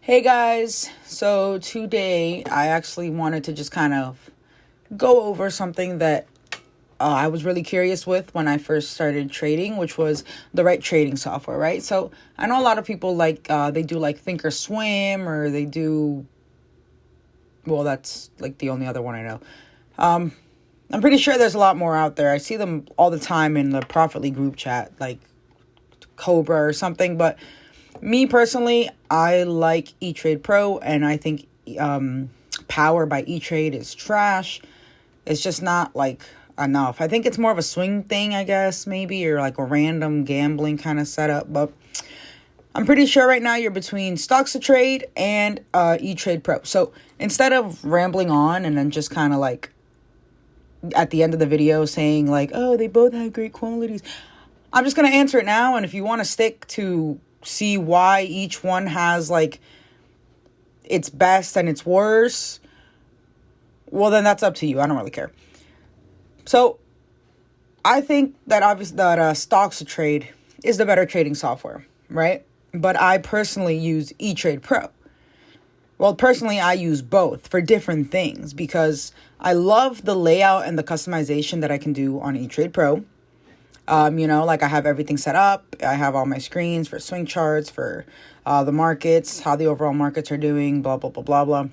Hey guys, so today I actually wanted to just kind of go over something that I was really curious with when I first started trading, which was the right trading software, right? So I know a lot of people they do like Thinkorswim or they do, well, that's like the only other one I know. I'm pretty sure there's a lot more out there. I see them all the time in the Profitly group chat, like Cobra or something, but me personally, I like E-Trade Pro, and I think Power by E-Trade is trash. It's just not like enough. I think it's more of a swing thing, I guess, maybe, or like a random gambling kind of setup. But I'm pretty sure right now you're between Stocks to Trade and E-Trade Pro. So instead of rambling on and then just kind of like at the end of the video saying like, oh, they both have great qualities, I'm just going to answer it now. And if you want to stick to see why each one has like its best and its worst, well, then that's up to you. I don't really care. So I think that obviously that Stocks to Trade is the better trading software, right? But I personally use E-Trade Pro. Well, personally, I use both for different things because I love the layout and the customization that I can do on E-Trade Pro. Like I have everything set up. I have all my screens for swing charts, for the markets, how the overall markets are doing, blah, blah, blah, blah, blah.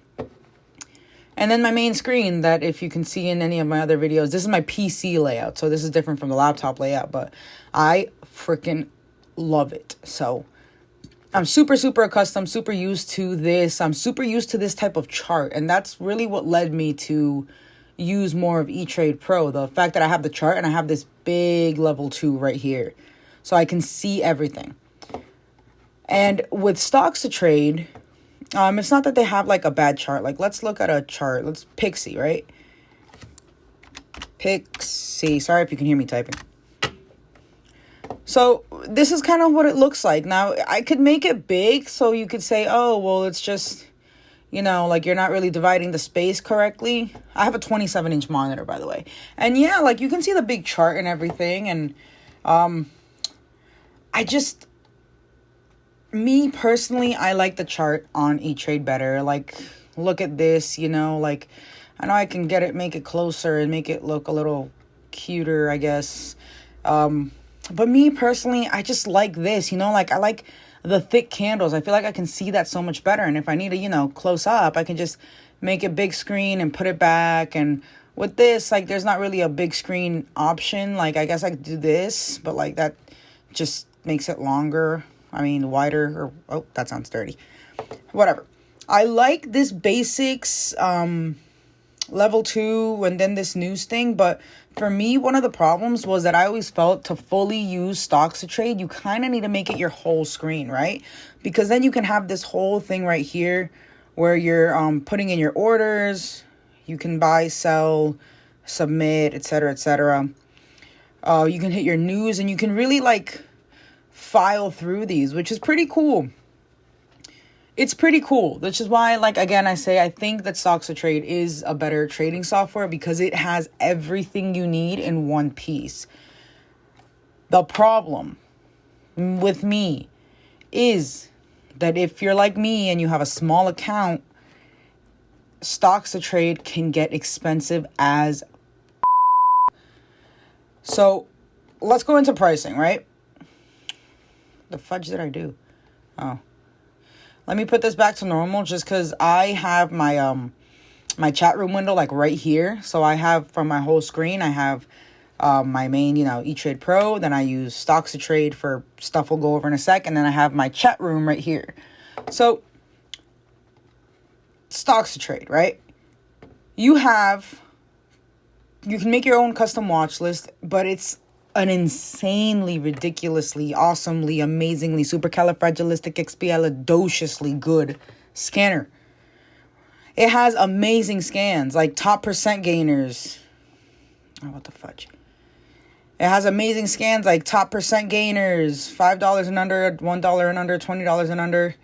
And then my main screen that if you can see in any of my other videos, this is my PC layout. So this is different from the laptop layout, but I freaking love it. So I'm super, super accustomed, super used to this. I'm super used to this type of chart. And that's really what led me to use more of E-Trade Pro. The fact that I have the chart and I have this big level 2 right here. So I can see everything. And with Stocks to Trade, it's not that they have like a bad chart. Like let's look at a chart. Let's Pixie, right? Pixie. Sorry if you can hear me typing. So this is kind of what it looks like. Now I could make it big so you could say, oh, well, it's just, like you're not really dividing the space correctly. I have a 27-inch monitor, by the way. And yeah, like you can see the big chart and everything. And me personally, I like the chart on E-Trade better. Like, look at this, like I know I can make it closer and make it look a little cuter, I guess. But me personally, I just like this, like I like the thick candles. I feel like I can see that so much better. And if I need to, close up, I can just make it big screen and put it back. And with this, like, there's not really a big screen option. Like, I guess I could do this, but like that just makes it longer. I mean, wider or, oh, that sounds dirty. Whatever. I like this basics, level 2 and then this news thing. But for me, one of the problems was that I always felt to fully use Stocks to Trade, you kind of need to make it your whole screen, right? Because then you can have this whole thing right here where you're putting in your orders. You can buy, sell, submit, etc., etc. You can hit your news and you can really like file through these, which is pretty cool. It's pretty cool, which is why, like, again, I say I think that Stocks to Trade is a better trading software because it has everything you need in one piece. The problem with me is that if you're like me and you have a small account, Stocks to Trade can get expensive as So let's go into pricing, right? The fudge did I do? Oh. Let me put this back to normal just because I have my my chat room window like right here. So I have from my whole screen, I have my main, E-Trade Pro. Then I use Stocks to Trade for stuff we'll go over in a sec. And then I have my chat room right here. So Stocks to Trade, right? You can make your own custom watch list, but it's an insanely, ridiculously, awesomely, amazingly, supercalifragilisticexpialidociously good scanner. It has amazing scans, like top percent gainers. Oh, what the fudge. It has amazing scans like top percent gainers, $5 and under, $1 and under, $20 and under.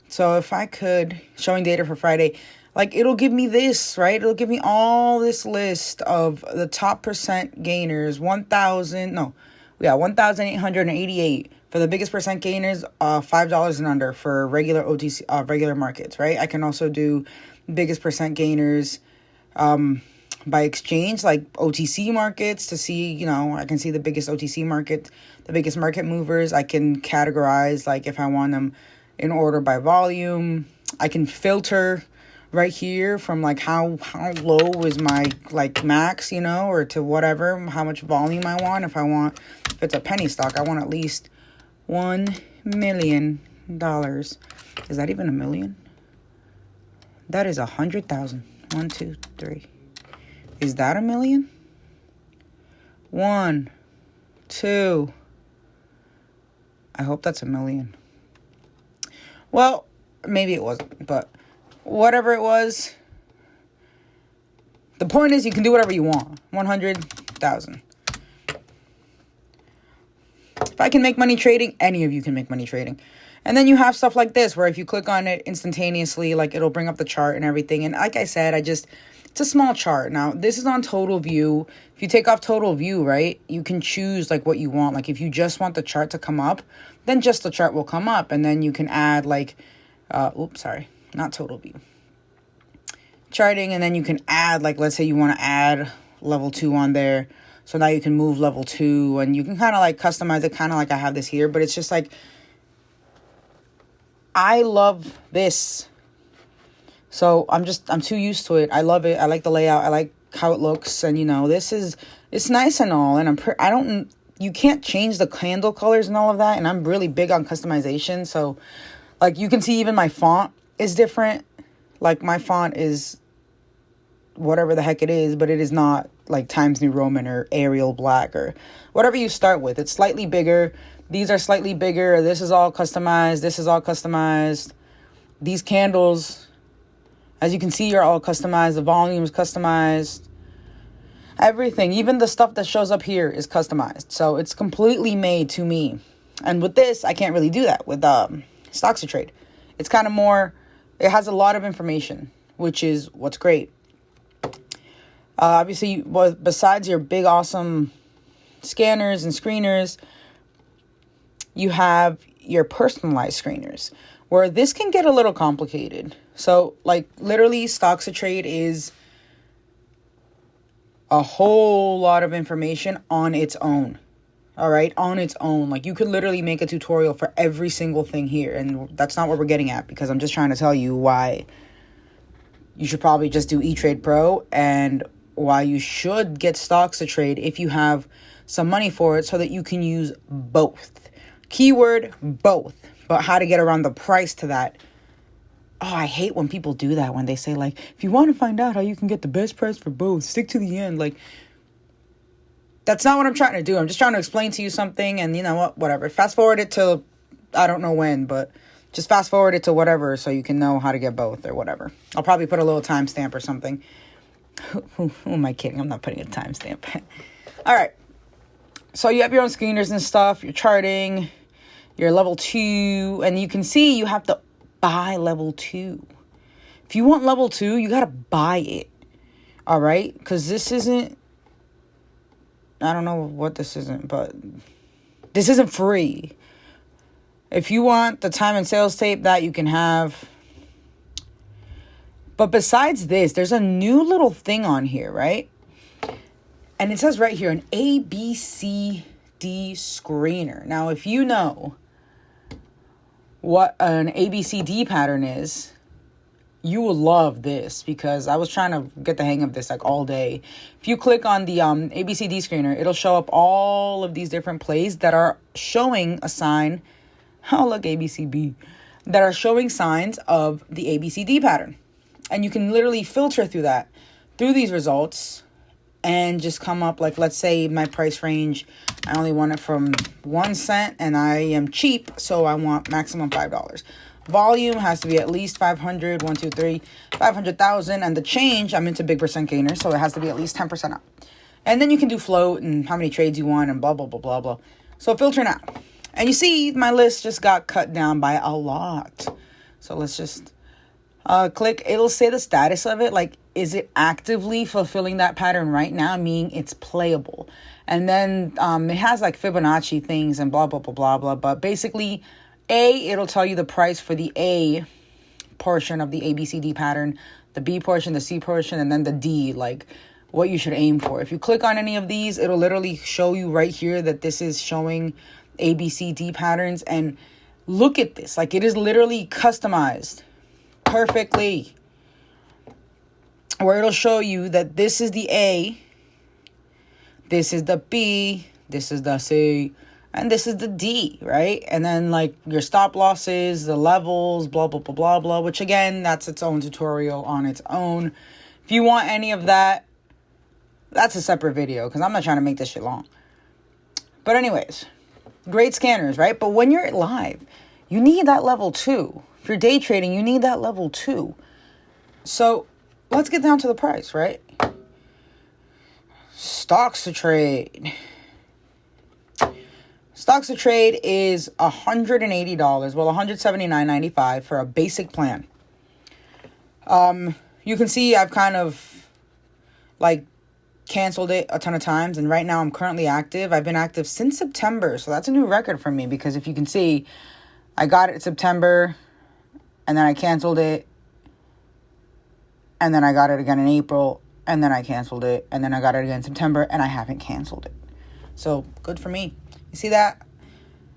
So if I could, showing data for Friday, like it'll give me this, right? It'll give me all this list of the top percent gainers, 1,888, For the biggest percent gainers, $5 and under for regular OTC, regular markets, right? I can also do biggest percent gainers by exchange, like OTC markets, to see, you know, I can see the biggest OTC market, the biggest market movers. I can categorize, like, if I want them in order by volume. I can filter right here from, like, how low is my, like, max, you know, or to whatever, how much volume I want. If it's a penny stock, I want at least $1 million. Is that even a million? That is 100,000. 1, 2, 3. Is that a million? 1, 2. I hope that's a million. Well, maybe it wasn't, but whatever it was, the point is you can do whatever you want. 100,000. If I can make money trading, any of you can make money trading. And then you have stuff like this, where if you click on it instantaneously, like, it'll bring up the chart and everything. And like I said, it's a small chart. Now, this is on total view. If you take off total view, right, you can choose, like, what you want. Like, if you just want the chart to come up, then just the chart will come up. And then you can add, like, not total view. Charting, and then you can add, like, let's say you want to add level 2 on there. So now you can move level 2, and you can kind of, like, customize it, kind of like I have this here. But it's just, like, I love this. So I'm too used to it. I love it. I like the layout. I like how it looks. And, you know, it's nice and all. And you can't change the candle colors and all of that. And I'm really big on customization. So, like, you can see even my font is different. Like, my font is whatever the heck it is, but it is not like Times New Roman or Arial Black or whatever you start with. It's slightly bigger. These are slightly bigger. This is all customized. This is all customized. These candles, as you can see, are all customized. The volume is customized. Everything, even the stuff that shows up here, is customized. So it's completely made to me. And with this, I can't really do that with stocks to trade. It's kind of more, it has a lot of information, which is what's great. Obviously, besides your big, awesome scanners and screeners, you have your personalized screeners, where this can get a little complicated. So, like, literally, stocks to trade is a whole lot of information on its own. All right, on its own. Like, you could literally make a tutorial for every single thing here, and that's not what we're getting at, because I'm just trying to tell you why you should probably just do E-Trade Pro, and why you should get stocks to trade if you have some money for it, so that you can use both. Keyword, both. But how to get around the price to that. Oh, I hate when people do that, when they say, like, if you want to find out how you can get the best price for both, stick to the end. Like, that's not what I'm trying to do. I'm just trying to explain to you something, and you know what, whatever. Fast forward it to, I don't know when, but just fast forward it to whatever, so you can know how to get both or whatever. I'll probably put a little timestamp or something. Who am I kidding? I'm not putting a timestamp. All right. So you have your own screeners and stuff. You're charting. You're level 2. And you can see you have to buy level 2. If you want level 2, you got to buy it. All right? Because this isn't, I don't know what this isn't, but this isn't free. If you want the time and sales tape, that you can have. But besides this, there's a new little thing on here, right? And it says right here, an ABCD screener. Now, if you know what an ABCD pattern is, you will love this, because I was trying to get the hang of this like all day. If you click on the ABCD screener, it'll show up all of these different plays that are showing a sign. Oh, look, ABCB. That are showing signs of the ABCD pattern. And you can literally filter through these results, and just come up, like, let's say my price range, I only want it from 1 cent, and I am cheap, so I want maximum $5. Volume has to be at least 500, 1, 2, 3, 500,000, and the change, I'm into big percent gainer, so it has to be at least 10% up. And then you can do float and how many trades you want and blah, blah, blah, blah, blah. So filter now. And you see my list just got cut down by a lot. So let's just click. It'll say the status of it. Like, is it actively fulfilling that pattern right now? Meaning it's playable. And then it has like Fibonacci things and blah, blah, blah, blah, blah. But basically, it'll tell you the price for the A portion of the ABCD pattern, the B portion, the C portion, and then the D, like what you should aim for. If you click on any of these, it'll literally show you right here that this is showing ABCD patterns. And look at this, like it is literally customized perfectly, where it'll show you that this is the A, this is the B, this is the C, and this is the D, right? And then like your stop losses, the levels, blah, blah, blah, blah, blah, which again, that's its own tutorial on its own. If you want any of that, that's a separate video because I'm not trying to make this shit long. But anyways, great scanners, right? But when you're live, you need that level 2. If you're day trading, you need that level 2. So let's get down to the price, right? Stocks to trade. Stocks to trade is $180. Well, $179.95 for a basic plan. You can see I've kind of like canceled it a ton of times, and right now I'm currently active. I've been active since September, so that's a new record for me because if you can see, I got it in September, and then I canceled it, and then I got it again in April, and then I canceled it, and then I got it again in September, and I haven't canceled it. So good for me. You see that?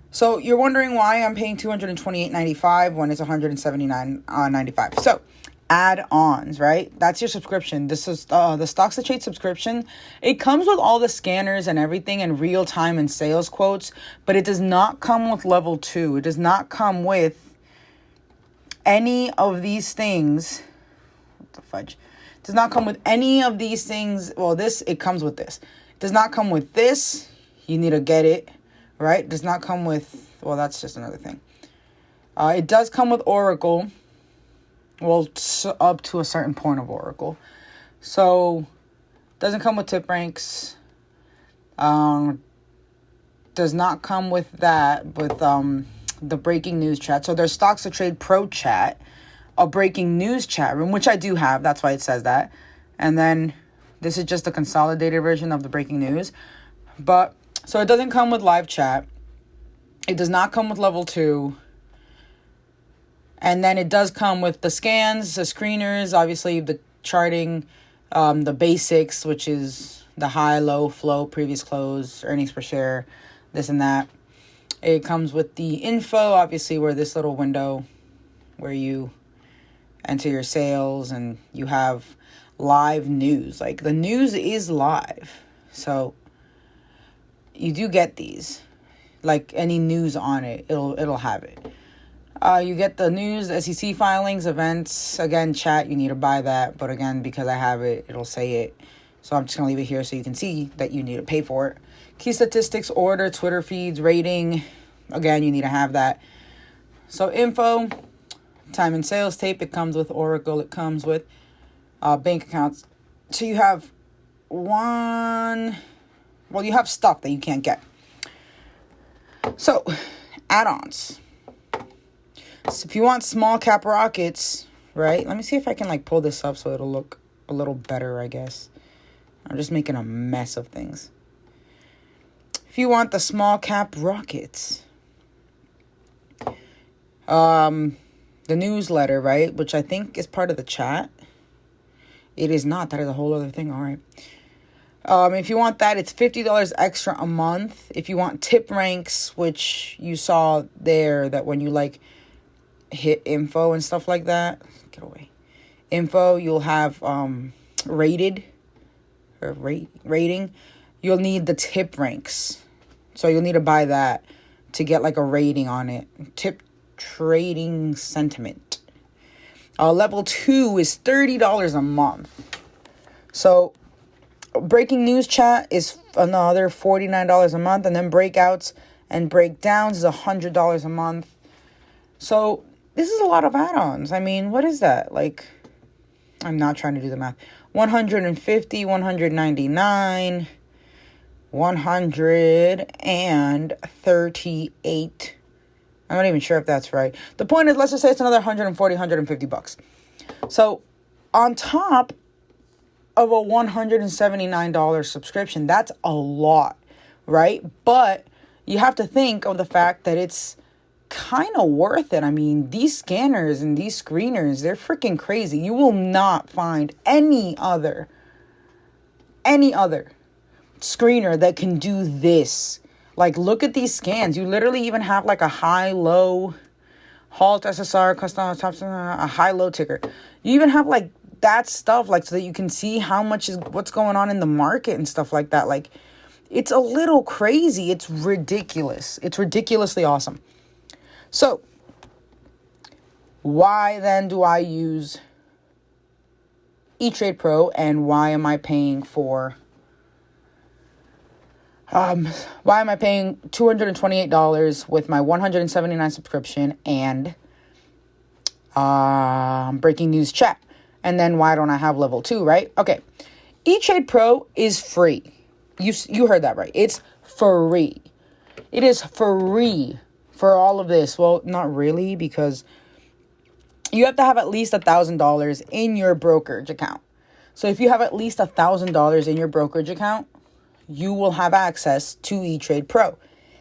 So you're wondering why I'm paying $228.95 when it's $179.95. So add-ons, right? That's your subscription. This is the Stocks to Trade subscription. It comes with all the scanners and everything and real time and sales quotes, but it does not come with level 2. It does not come with any of these things. What the fudge? It does not come with any of these things. Well, it comes with this. It does not come with this. You need to get it, right? It does not come with, well, that's just another thing. It does come with Oracle. Well, up to a certain point of Oracle. So, doesn't come with tip ranks. Does not come with that, with the breaking news chat. So, there's Stocks to Trade Pro chat, a breaking news chat room, which I do have. That's why it says that. And then, this is just a consolidated version of the breaking news. But, so it doesn't come with live chat. It does not come with level 2. And then it does come with the scans, the screeners, obviously the charting, the basics, which is the high, low, flow, previous close, earnings per share, this and that. It comes with the info, obviously, where this little window where you enter your sales and you have live news. Like the news is live. So you do get these. Like any news on it, it'll have it. You get the news, the SEC filings, events. Again, chat, you need to buy that. But again, because I have it, it'll say it. So I'm just going to leave it here so you can see that you need to pay for it. Key statistics, order, Twitter feeds, rating. Again, you need to have that. So info, time and sales tape. It comes with Oracle. It comes with bank accounts. So you have you have stuff that you can't get. So, add-ons. So if you want small cap rockets, right? Let me see if I can like pull this up so it'll look a little better, I guess. I'm just making a mess of things. If you want the small cap rockets, the newsletter, right? Which I think is part of the chat. It is not. That is a whole other thing. All right. If you want that, it's $50 extra a month. If you want tip ranks, which you saw there, that when you like hit info and stuff like that, get away. Info, you'll have rating. You'll need the tip ranks. So you'll need to buy that to get like a rating on it. Tip trading sentiment. Level 2 is $30 a month. So breaking news chat is another $49 a month. And then breakouts and breakdowns is $100 a month. So this is a lot of add-ons. I mean, what is that? Like, I'm not trying to do the math. 150, 199, 138. I'm not even sure if that's right. The point is, let's just say it's another 140, 150 bucks. So on top of a $179 subscription, that's a lot. right? But you have to think of the fact that it's kind of worth it. I mean, these scanners and these screeners, they're freaking crazy. You will not find any other screener that can do this. Like, look at these scans. You literally even have like a high-low halt SSR, custom top, a high-low ticker. You even have like that stuff, like, so that you can see how much is what's going on in the market and stuff like that. Like, it's a little crazy. It's ridiculous. It's ridiculously awesome. So, why then do I use E-Trade Pro, and why am I paying $228 with my $179 subscription and breaking news chat? And then why don't I have level 2, right? Okay. E-Trade Pro is free. You heard that right. It's free. It is free for all of this. Well, not really, because you have to have at least $1,000 in your brokerage account. So if you have at least $1,000 in your brokerage account, you will have access to E-Trade Pro.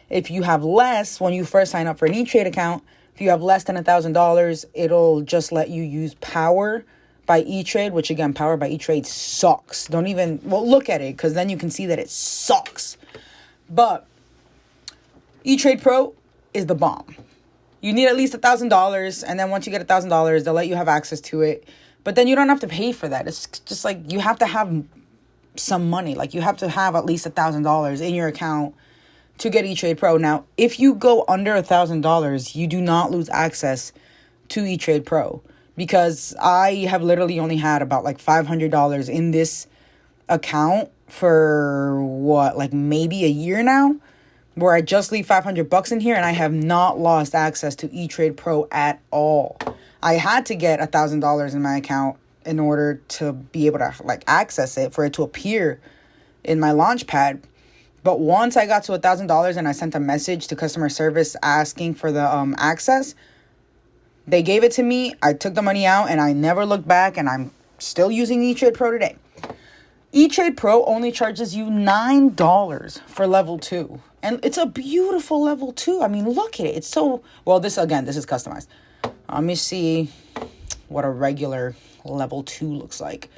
If you have less, when you first sign up for an E-Trade account, if you have less than $1,000, it'll just let you use Power by E-Trade, which again, Power by E-Trade sucks. Don't even, well, look at it, because then you can see that it sucks. But E-Trade Pro is the bomb. You need at least $1,000, and then once you get $1,000, they'll let you have access to it. But then you don't have to pay for that. It's just like you have to have some money. Like, you have to have at least $1,000 in your account to get E-Trade Pro. Now, if you go under $1,000, you do not lose access to E-Trade Pro, because I have literally only had about like $500 in this account for what, like maybe a year now, where I just leave $500 in here, and I have not lost access to E-Trade Pro at all. I had to get $1,000 in my account in order to be able to like access it, for it to appear in my launch pad. But once I got to $1,000 and I sent a message to customer service asking for the access, they gave it to me. I took the money out and I never looked back, and I'm still using E-Trade Pro today. E-Trade Pro only charges you $9 for level 2. And it's a beautiful level 2. I mean, look at it. It's so, well, this is customized. Let me see what a regular level 2 looks like.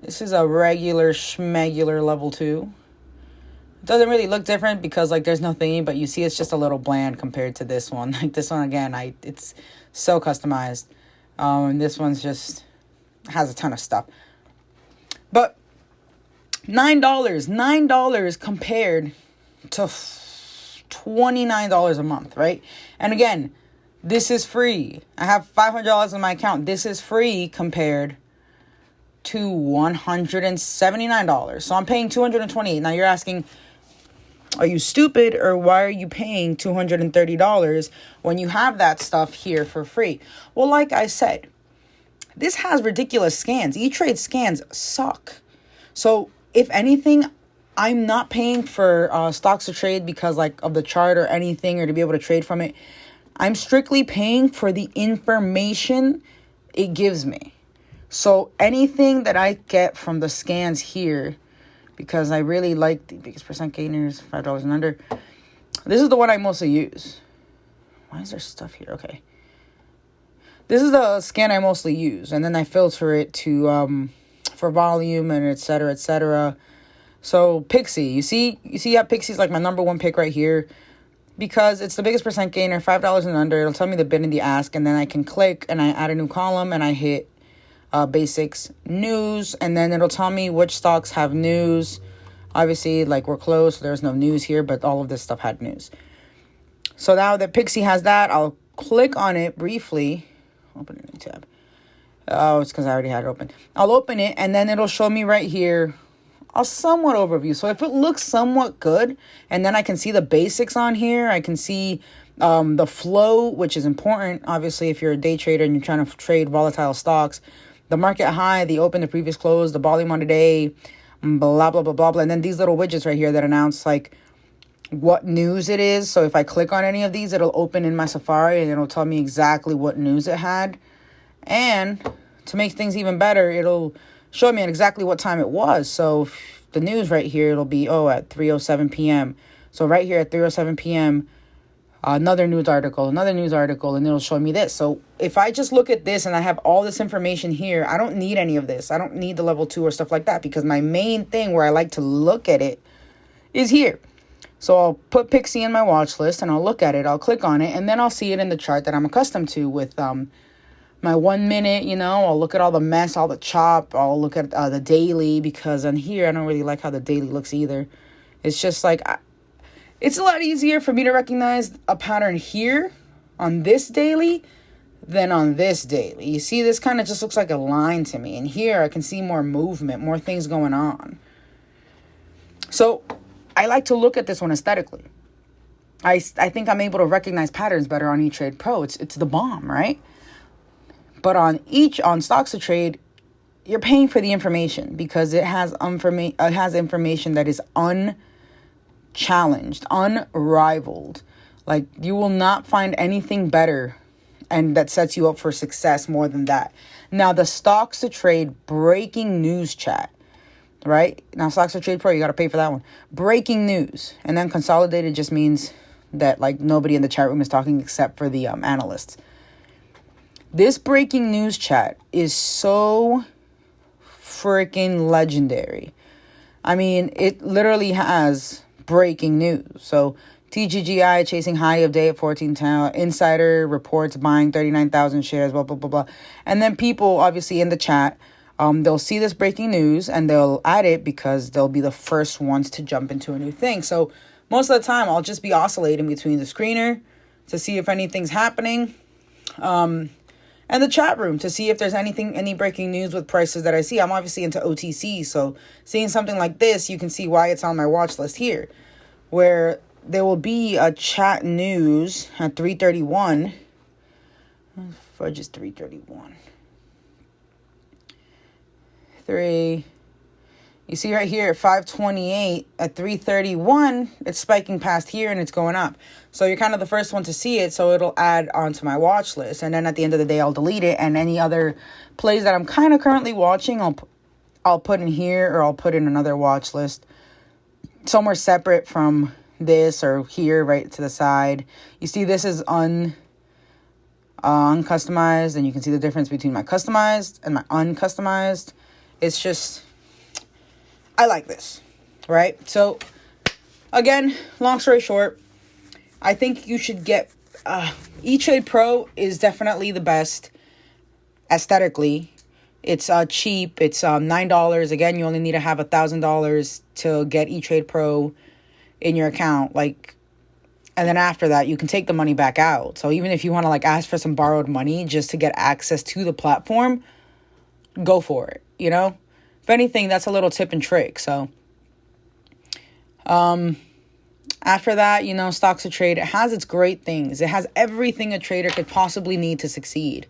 This is a regular schmegular level 2. It doesn't really look different because like there's no thingy, but you see it's just a little bland compared to this one. Like this one, again, it's so customized. And this one's just has a ton of stuff. But $9 compared to $29 a month, right? And again, this is free. I have $500 in my account. This is free compared to $179. So I'm paying $228. Now you're asking, are you stupid, or why are you paying $230 when you have that stuff here for free? Well, like I said, this has ridiculous scans. E-Trade scans suck. So if anything, I'm not paying for stocks to trade because like of the chart or anything, or to be able to trade from it. I'm strictly paying for the information it gives me. So anything that I get from the scans here, because I really like the biggest percent gainers, $5 and under. This is the one I mostly use. Why is there stuff here? Okay. This is the scan I mostly use. And then I filter it to for volume and et cetera, et cetera. So Pixie, you see how Pixie's like my number one pick right here, because it's the biggest percent gainer, $5 and under. It'll tell me the bid and the ask, and then I can click and I add a new column and I hit basics news, and then it'll tell me which stocks have news. Obviously, like we're closed, so there's no news here, but all of this stuff had news. So now that Pixie has that, I'll click on it briefly. Open a new tab. Oh, it's because I already had it open. I'll open it, and then it'll show me right here a somewhat overview. So if it looks somewhat good, and then I can see the basics on here, I can see the flow, which is important, obviously, if you're a day trader and you're trying to trade volatile stocks. The market high, the open, the previous close, the volume on the day, blah, blah, blah, blah, blah. And then these little widgets right here that announce like what news it is. So if I click on any of these, it'll open in my Safari and it'll tell me exactly what news it had. And to make things even better, it'll show me at exactly what time it was. So the news right here, it'll be, at 3:07 p.m. So right here at 3:07 p.m., another news article, and it'll show me this. So if I just look at this and I have all this information here, I don't need any of this. I don't need the level 2 or stuff like that, because my main thing where I like to look at it is here. So I'll put Pixie in my watch list and I'll look at it. I'll click on it and then I'll see it in the chart that I'm accustomed to with my 1 minute, I'll look at all the mess, all the chop. I'll look at the daily, because on here, I don't really like how the daily looks either. It's just like, it's a lot easier for me to recognize a pattern here on this daily than on this daily. You see, this kind of just looks like a line to me. And here I can see more movement, more things going on. So I like to look at this one aesthetically. I think I'm able to recognize patterns better on E-Trade Pro. It's the bomb, right? But on Stocks to Trade, you're paying for the information, because it has information that is unchallenged, unrivaled. Like, you will not find anything better and that sets you up for success more than that. Now, the Stocks to Trade breaking news chat, right? Now, Stocks to Trade Pro, you got to pay for that one. Breaking news. And then consolidated just means that, like, nobody in the chat room is talking except for the analysts. This breaking news chat is so freaking legendary. I mean, it literally has breaking news. So, TGGI chasing high of day at 1410. Insider reports buying 39,000 shares, blah, blah, blah, blah. And then people, obviously, in the chat, they'll see this breaking news and they'll add it because they'll be the first ones to jump into a new thing. So, most of the time, I'll just be oscillating between the screener to see if anything's happening. And the chat room to see if there's any breaking news with prices that I see. I'm obviously into OTC, so seeing something like this, you can see why it's on my watch list here, where there will be a chat news at 3:31. Fudge is 3:31. You see right here at 5:28, at 3:31, it's spiking past here and it's going up. So you're kind of the first one to see it, so it'll add onto my watch list. And then at the end of the day, I'll delete it. And any other plays that I'm kind of currently watching, I'll put in here, or I'll put in another watch list somewhere separate from this, or here right to the side. You see this is uncustomized, and you can see the difference between my customized and my uncustomized. It's just, I like this, right? So, again, long story short, I think you should get, E-Trade Pro is definitely the best aesthetically. It's cheap. It's $9. Again, you only need to have $1,000 to get E-Trade Pro in your account. And then after that, you can take the money back out. So even if you want to ask for some borrowed money just to get access to the platform, go for it, If anything, that's a little tip and trick. So, after that, Stocks to Trade, it has its great things. It has everything a trader could possibly need to succeed.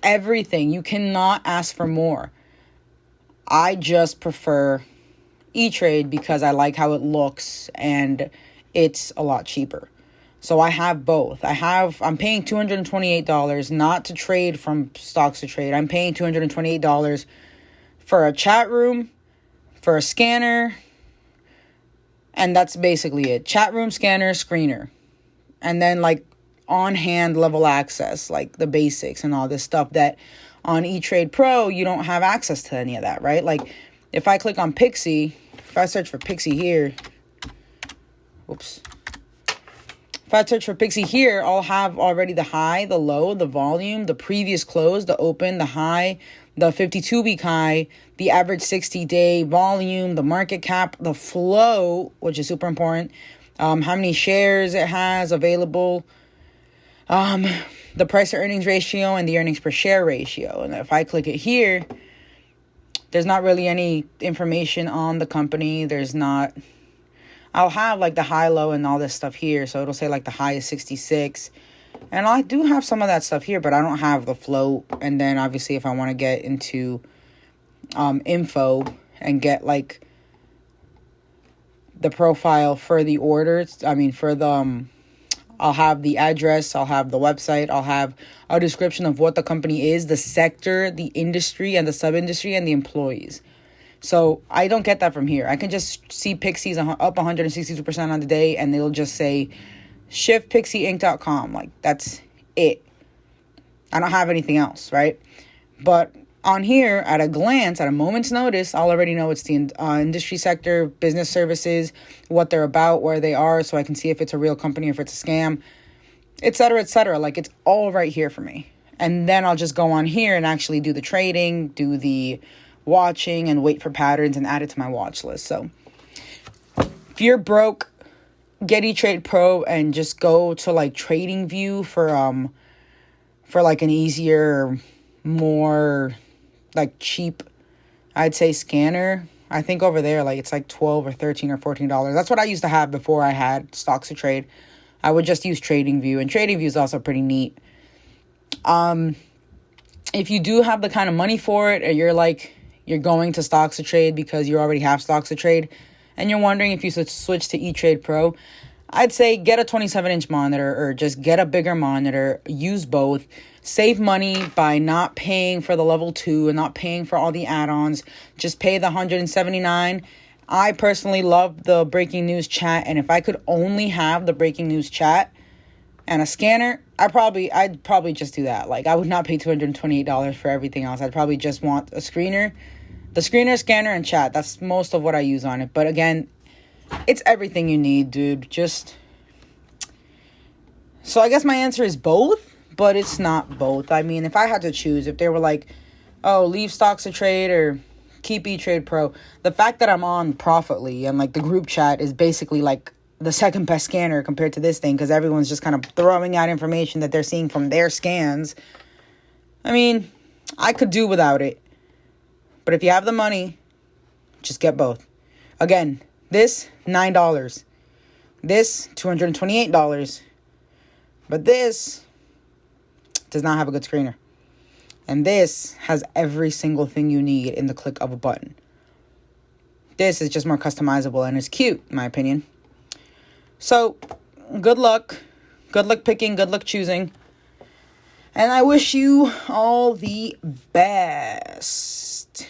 Everything. You cannot ask for more. I just prefer E-Trade because I like how it looks and it's a lot cheaper. So I have both. I'm paying $228 not to trade from Stocks to Trade. I'm paying $228 for a chat room, for a scanner, and that's basically it. Chat room, scanner, screener. And then on-hand level access, the basics and all this stuff that on E-Trade Pro, you don't have access to any of that, right? If I click on Pixie, if I search for Pixie here, If I search for Pixie here, I'll have already the high, the low, the volume, the previous close, the open, the high, the 52-week high, the average 60-day volume, the market cap, the flow, which is super important, how many shares it has available, the price to earnings ratio, and the earnings per share ratio. And if I click it here, there's not really any information on the company. I'll have the high, low, and all this stuff here. So it'll say the high is 66. And I do have some of that stuff here, but I don't have the float. And then obviously if I want to get into info and get the profile for the orders, I'll have the address, I'll have the website, I'll have a description of what the company is, the sector, the industry, and the sub-industry, and the employees. So I don't get that from here. I can just see Pixies up 162% on the day, and they'll just say shiftpixieinc.com. Like, that's it. I don't have anything else, right? But on here, at a glance, at a moment's notice, I'll already know it's the industry sector, business services, what they're about, where they are, so I can see if it's a real company or if it's a scam, et cetera, et cetera. Like, it's all right here for me. And then I'll just go on here and actually do the trading, do the watching, and wait for patterns and add it to my watch list. So if you're broke, get eTrade Pro and just go to like TradingView for like an easier, more like cheap, I'd say, scanner. I think over there, like, it's like $12 or $13 or $14. That's what I used to have before I had stocks to trade. I would just use TradingView, and TradingView is also pretty neat. If you do have the kind of money for it, or you're going to stocks to trade because you already have stocks to trade, and you're wondering if you should switch to eTrade Pro, I'd say get a 27-inch monitor, or just get a bigger monitor. Use both. Save money by not paying for the level 2 and not paying for all the add-ons. Just pay the $179. I personally love the breaking news chat, and if I could only have the breaking news chat and a scanner, I'd probably just do that. Like, I would not pay $228 for everything else. I'd probably just want a screener. The screener, scanner, and chat. That's most of what I use on it. But again, it's everything you need, dude. So I guess my answer is both, but it's not both. I mean, if I had to choose, if they were like, oh, leave stocks to trade or keep eTrade Pro, the fact that I'm on Profitly and like the group chat is basically like the second best scanner compared to this thing, because everyone's just kind of throwing out information that they're seeing from their scans. I mean, I could do without it. But if you have the money, just get both. Again, this, $9. This, $228. But this does not have a good screener. And this has every single thing you need in the click of a button. This is just more customizable and it's cute, in my opinion. So, good luck. Good luck picking. Good luck choosing. And I wish you all the best.